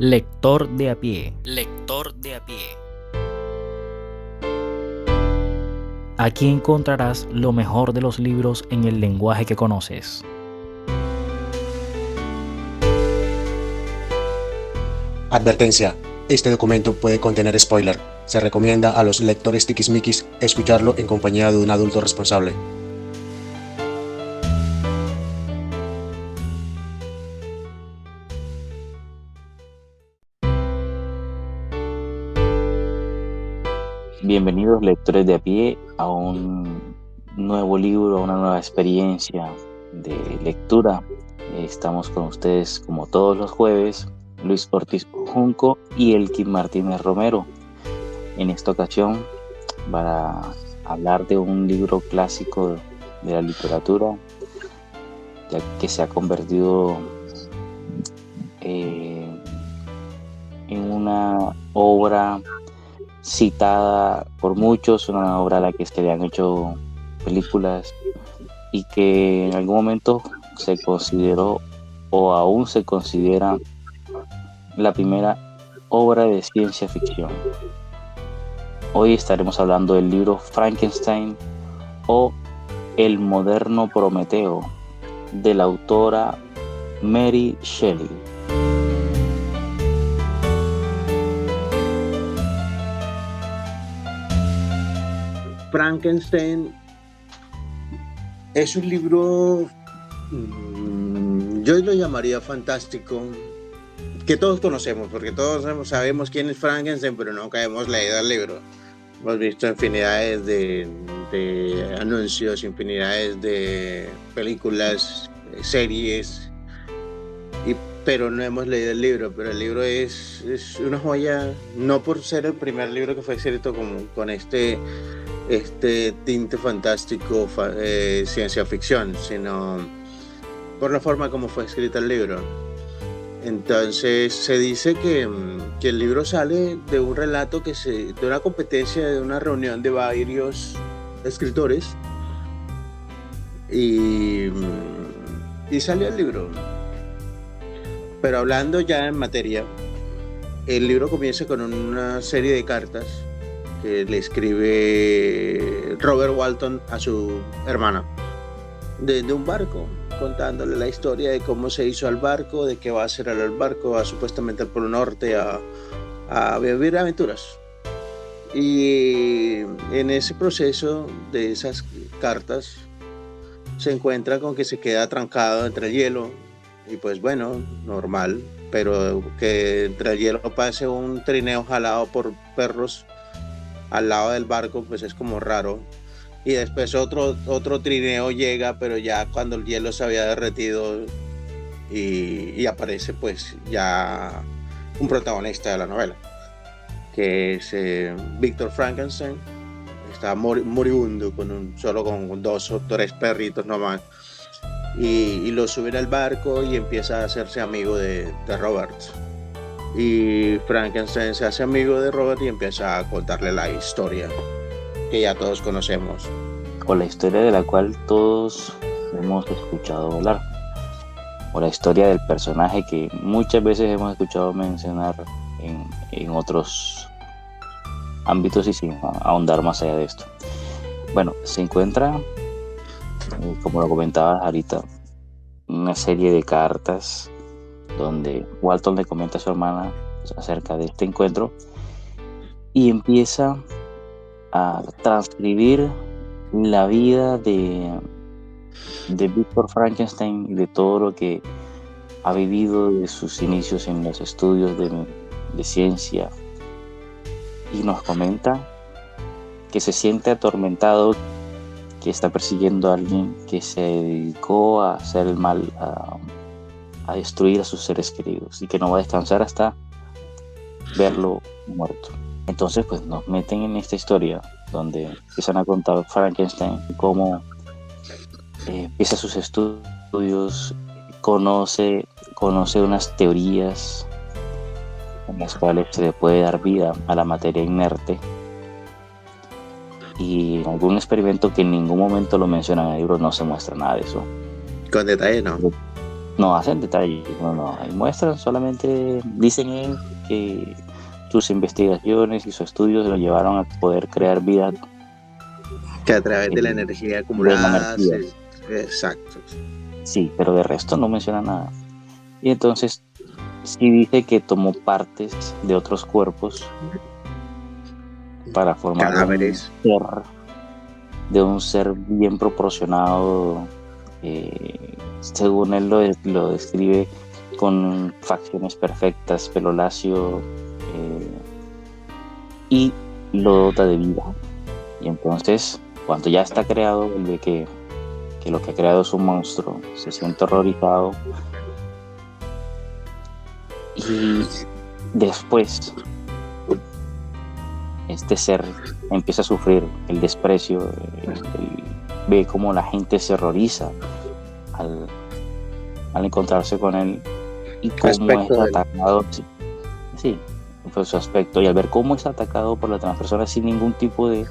Lector de a pie. Lector de a pie. Aquí encontrarás lo mejor de los libros en el lenguaje que conoces. Advertencia: este documento puede contener spoiler. Se recomienda a los lectores tiquismiquis escucharlo en compañía de un adulto responsable. Bienvenidos lectores de a pie a un nuevo libro, a una nueva experiencia de lectura. Estamos con ustedes como todos los jueves, Luis Ortiz Junco y Elkin Martínez Romero. En esta ocasión para hablar de un libro clásico de la literatura, ya que se ha convertido en una obra citada por muchos, una obra a la que se le han hecho películas y que en algún momento se consideró o aún se considera la primera obra de ciencia ficción. Hoy estaremos hablando del libro Frankenstein o El moderno Prometeo, de la autora Mary Shelley. Frankenstein es un libro, yo lo llamaría fantástico, que todos conocemos, porque todos sabemos quién es Frankenstein, pero nunca hemos leído el libro. Hemos visto infinidades de anuncios, infinidades de películas, series, pero no hemos leído el libro. Pero el libro es una joya, no por ser el primer libro que fue escrito con este tinte fantástico, ciencia ficción, sino por la forma como fue escrito el libro. Entonces se dice que el libro sale de un relato de una competencia, de una reunión de varios escritores, y salió el libro. Pero hablando ya en materia, el libro comienza con una serie de cartas que le escribe Robert Walton a su hermana desde un barco, contándole la historia de cómo se hizo al barco, de qué va a hacer el barco, va supuestamente al Polo Norte a vivir aventuras. Y en ese proceso de esas cartas se encuentra con que se queda atrancado entre el hielo, y pues bueno, normal, pero que entre el hielo pase un trineo jalado por perros al lado del barco, pues es como raro. Y después otro trineo llega, pero ya cuando el hielo se había derretido, y aparece pues ya un protagonista de la novela, que es Victor Frankenstein. Está moribundo, solo con 2 o 3 perritos nomás, y lo suben al barco y empieza a hacerse amigo de Robert. Y Frankenstein se hace amigo de Robert y empieza a contarle la historia que ya todos conocemos, O la historia de la cual todos hemos escuchado hablar, o la historia del personaje que muchas veces hemos escuchado mencionar en otros ámbitos y sin ahondar más allá de esto. Bueno, se encuentra, como lo comentabas ahorita, una serie de cartas donde Walton le comenta a su hermana acerca de este encuentro y empieza a transcribir la vida de Victor Frankenstein y de todo lo que ha vivido de sus inicios en los estudios de ciencia, y nos comenta que se siente atormentado, que está persiguiendo a alguien que se dedicó a hacer el mal, a destruir a sus seres queridos, y que no va a descansar hasta verlo muerto. Entonces pues nos meten en esta historia donde empiezan a contar Frankenstein cómo empieza sus estudios, conoce unas teorías en las cuales se le puede dar vida a la materia inerte, y en algún experimento que en ningún momento lo menciona en el libro no se muestra nada de eso. con detalle, ¿no? no hacen detalles, no, ahí muestran, solamente dicen él que sus investigaciones y sus estudios lo llevaron a poder crear vida Que a través de la energía de la acumulada energía. Exacto. Sí, pero de resto no menciona nada. Y entonces sí dice que tomó partes de otros cuerpos para formar Cadáveres. un ser bien proporcionado, según él lo describe, con facciones perfectas, pelo lacio, y lo dota de vida. Y entonces, cuando ya está creado, él ve que lo que ha creado es un monstruo, se siente horrorizado. Y después este ser empieza a sufrir el desprecio, ve cómo la gente se horroriza al encontrarse con él y cómo es atacado. Sí, fue su aspecto, y al ver cómo es atacado por las demás personas sin ningún tipo de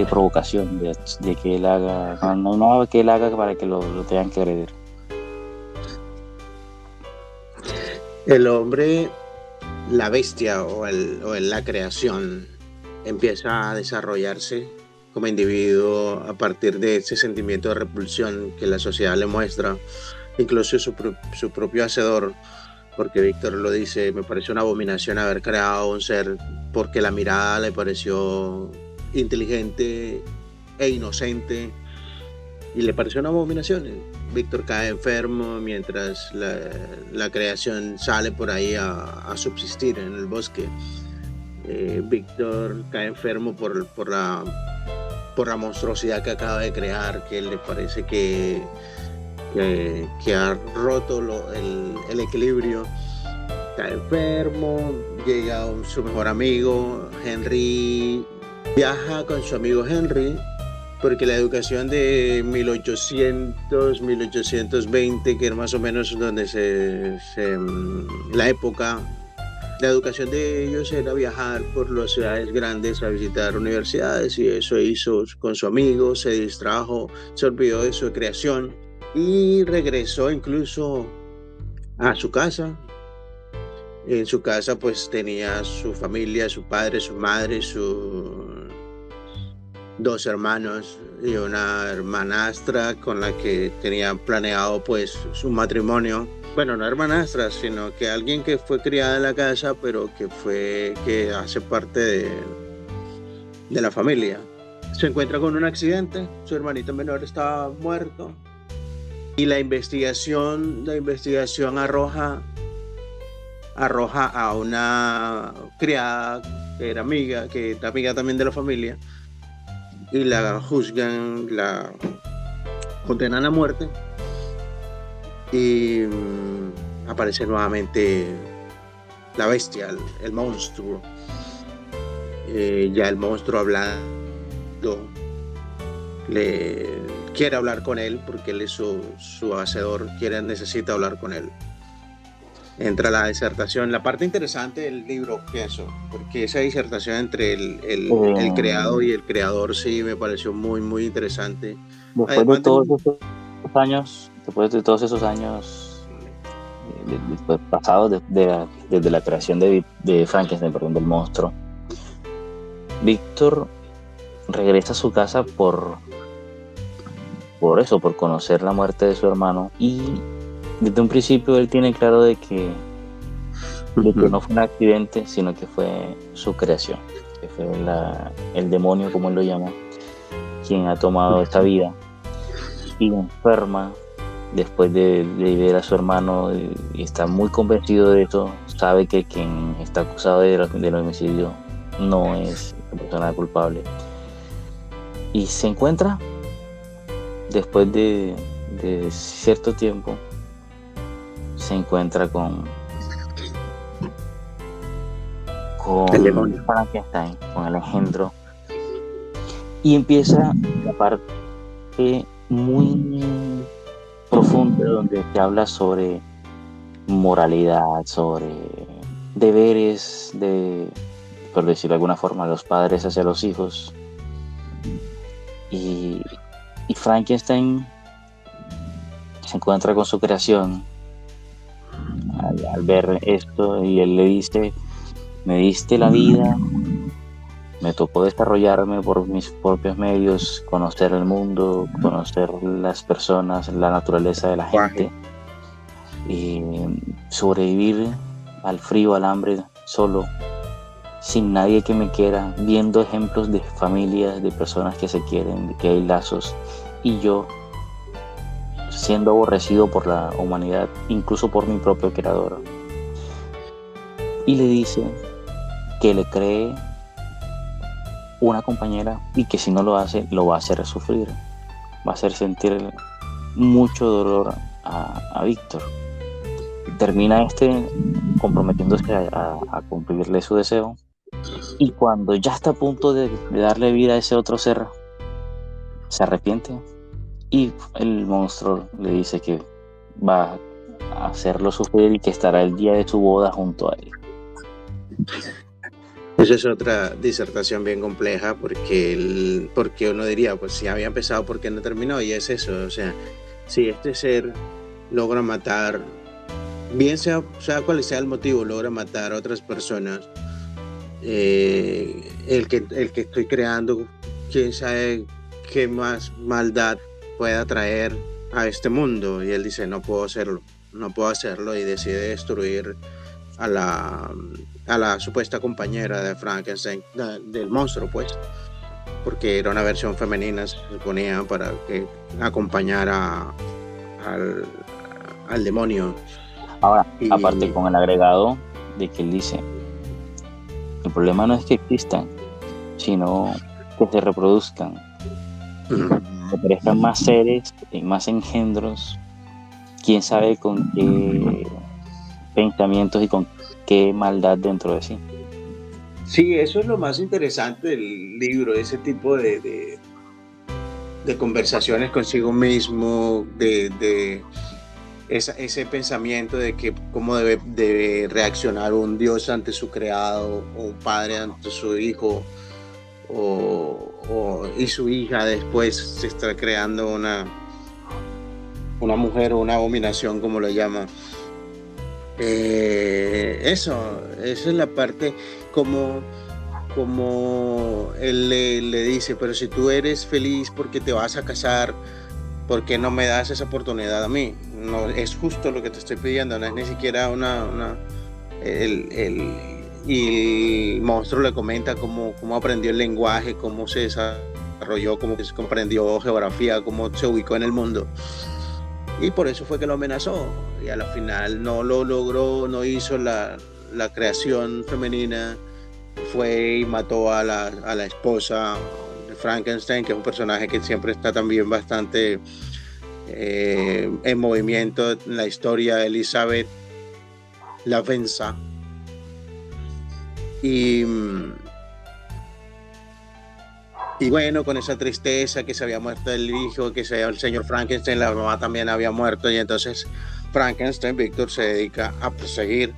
provocación, de que él haga, no nada que él haga para que lo tengan que agredir. El hombre, la bestia o la creación empieza a desarrollarse como individuo a partir de ese sentimiento de repulsión que la sociedad le muestra, incluso su propio hacedor, porque Víctor lo dice, me pareció una abominación haber creado un ser porque la mirada le pareció inteligente e inocente y le pareció una abominación. Víctor cae enfermo mientras la creación sale por ahí a subsistir en el bosque. Víctor cae enfermo por la monstruosidad que acaba de crear, que le parece que ha roto el equilibrio. Está enfermo, llega su mejor amigo, Henry, viaja con su amigo Henry, porque la educación de 1820, que era más o menos donde la época, la educación de ellos era viajar por las ciudades grandes a visitar universidades, y eso hizo con su amigo, se distrajo, se olvidó de su creación y regresó incluso a su casa. En su casa pues tenía su familia, su padre, su madre, dos hermanos y una hermanastra con la que tenía planeado pues su matrimonio. Bueno, no hermanastra, sino que alguien que fue criada en la casa, pero que hace parte de la familia. Se encuentra con un accidente, su hermanito menor estaba muerto y la investigación arroja a una criada que era amiga también de la familia, y la juzgan, la condenan a muerte, y aparece nuevamente la bestia, el monstruo. Ya el monstruo hablando, le quiere hablar con él porque él es su hacedor, necesita hablar con él. Entra la disertación, la parte interesante del libro, pienso, porque esa disertación entre el creado y el creador sí me pareció muy, muy interesante. Después de todos esos años pasados desde la creación de Frankenstein, del monstruo, Víctor regresa a su casa por conocer la muerte de su hermano, y desde un principio él tiene claro de que no fue un accidente, sino que fue su creación, que fue el demonio, como él lo llama, quien ha tomado esta vida, y enferma después de ver a su hermano, y está muy convencido de eso. Sabe que quien está acusado del homicidio no es la persona culpable, y se encuentra después de cierto tiempo, se encuentra con el demonio, Frankenstein, con el engendro, y empieza la parte muy profunda donde se habla sobre moralidad, sobre deberes por decirlo de alguna forma, los padres hacia los hijos, y Frankenstein se encuentra con su creación al ver esto, y él le dice: me diste la vida, me tocó desarrollarme por mis propios medios, conocer el mundo, conocer las personas, la naturaleza de la gente, y sobrevivir al frío, al hambre, solo, sin nadie que me quiera, viendo ejemplos de familias, de personas que se quieren, de que hay lazos, y yo siendo aborrecido por la humanidad, incluso por mi propio creador. Y le dice que le cree una compañera y que si no lo hace, lo va a hacer sufrir, va a hacer sentir mucho dolor a Víctor. Termina comprometiéndose a cumplirle su deseo, y cuando ya está a punto de darle vida a ese otro ser, se arrepiente, y el monstruo le dice que va a hacerlo sufrir y que estará el día de su boda junto a él. Esa es otra disertación bien compleja, porque uno diría, pues si había empezado, ¿por qué no terminó? Y es eso, o sea, si este ser logra matar, bien sea cual sea el motivo, logra matar a otras personas, el que estoy creando, quién sabe qué más maldad pueda traer a este mundo. Y él dice: no puedo hacerlo, y decide destruir a la supuesta compañera de Frankenstein, del monstruo, pues, porque era una versión femenina, se suponía, para que acompañara al demonio. Ahora, aparte con el agregado de que él dice: el problema no es que existan, sino que se reproduzcan, que aparezcan más seres y más engendros, quién sabe con qué pensamientos y con qué maldad dentro de sí. Sí, eso es lo más interesante del libro, ese tipo de conversaciones consigo mismo, de ese pensamiento de que cómo debe reaccionar un Dios ante su creado, o un padre ante su hijo, y su hija después se está creando una mujer o una abominación, como lo llama. Eso es la parte, como él le dice: pero si tú eres feliz porque te vas a casar, ¿por qué no me das esa oportunidad a mí? No es justo lo que te estoy pidiendo, no es ni siquiera y el monstruo le comenta cómo aprendió el lenguaje, cómo se desarrolló, cómo se comprendió geografía, cómo se ubicó en el mundo. Y por eso fue que lo amenazó, y a la final no lo logró, no hizo la creación femenina, fue y mató a la esposa de Frankenstein, que es un personaje que siempre está también bastante en movimiento en la historia, Elizabeth Lavenza. Y bueno, con esa tristeza, que se había muerto el hijo, que el señor Frankenstein, la mamá también había muerto, y entonces Frankenstein, Víctor, se dedica a perseguir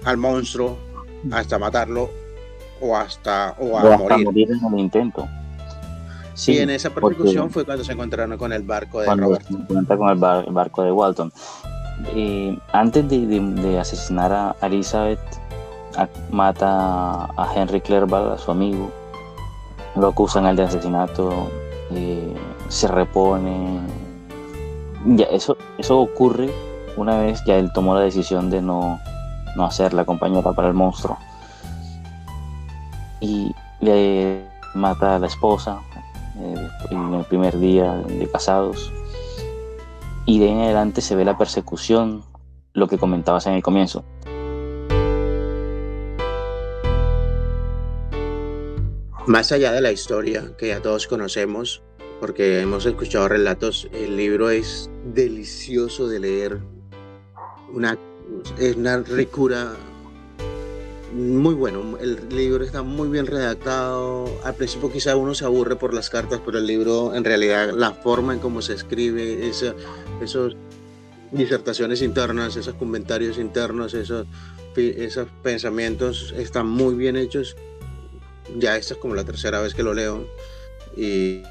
al monstruo hasta matarlo o hasta morir en el intento. Sí, y en esa persecución fue cuando se encontraron con el barco de Robert. Se encuentra con el barco de Walton. Antes de asesinar a Elizabeth, mata a Henry Clerval, a su amigo. Lo acusan al de asesinato, se repone. Ya, eso ocurre una vez ya él tomó la decisión de no hacer la compañera para el monstruo. Y le mata a la esposa en el primer día de casados. Y de ahí en adelante se ve la persecución, lo que comentabas en el comienzo. Más allá de la historia que ya todos conocemos, porque hemos escuchado relatos, el libro es delicioso de leer. Es una ricura muy bueno. El libro está muy bien redactado. Al principio quizá uno se aburre por las cartas, pero el libro, en realidad, la forma en cómo se escribe, esas disertaciones internas, esos comentarios internos, esos pensamientos están muy bien hechos. Ya esta es como la tercera vez que lo leo y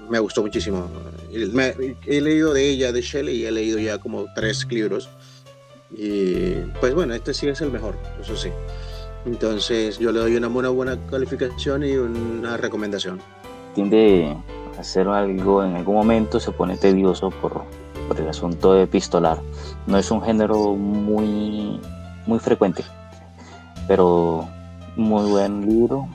me gustó muchísimo. He leído de ella, de Shelley, y he leído ya como 3 libros. Y pues bueno, este sí es el mejor, eso sí. Entonces yo le doy una buena calificación y una recomendación. Tiende a hacer algo, en algún momento se pone tedioso por el asunto epistolar. No es un género muy frecuente, pero muy buen libro.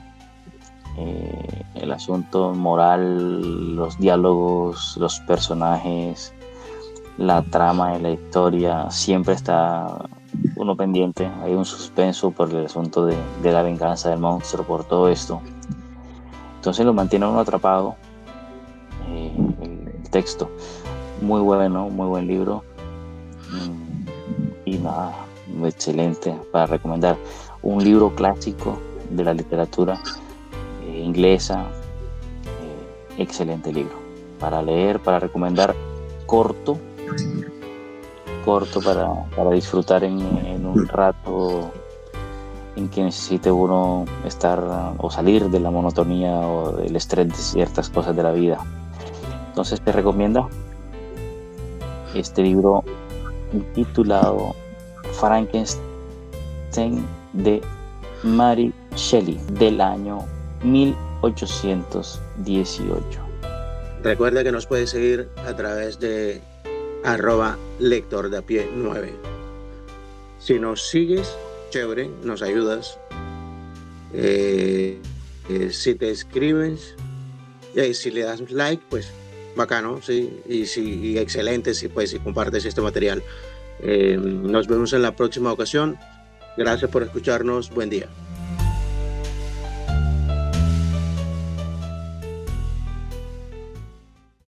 El asunto moral, los diálogos, los personajes, la trama de la historia, siempre está uno pendiente. Hay un suspenso por el asunto de la venganza del monstruo, por todo esto. Entonces lo mantiene uno atrapado. El texto, muy bueno, muy buen libro. Y nada, excelente para recomendar. Un libro clásico de la literatura inglesa. Excelente libro para leer, para recomendar, corto para disfrutar en un rato en que necesite uno estar o salir de la monotonía o del estrés de ciertas cosas de la vida. Entonces te recomiendo este libro titulado Frankenstein de Mary Shelley, del año 1818. Recuerda que nos puedes seguir a través de @lectordeapié9. Si nos sigues, chévere, nos ayudas. Si te escribes, si le das like, pues bacano, sí, y excelente si compartes este material. Nos vemos en la próxima ocasión. Gracias por escucharnos. Buen día.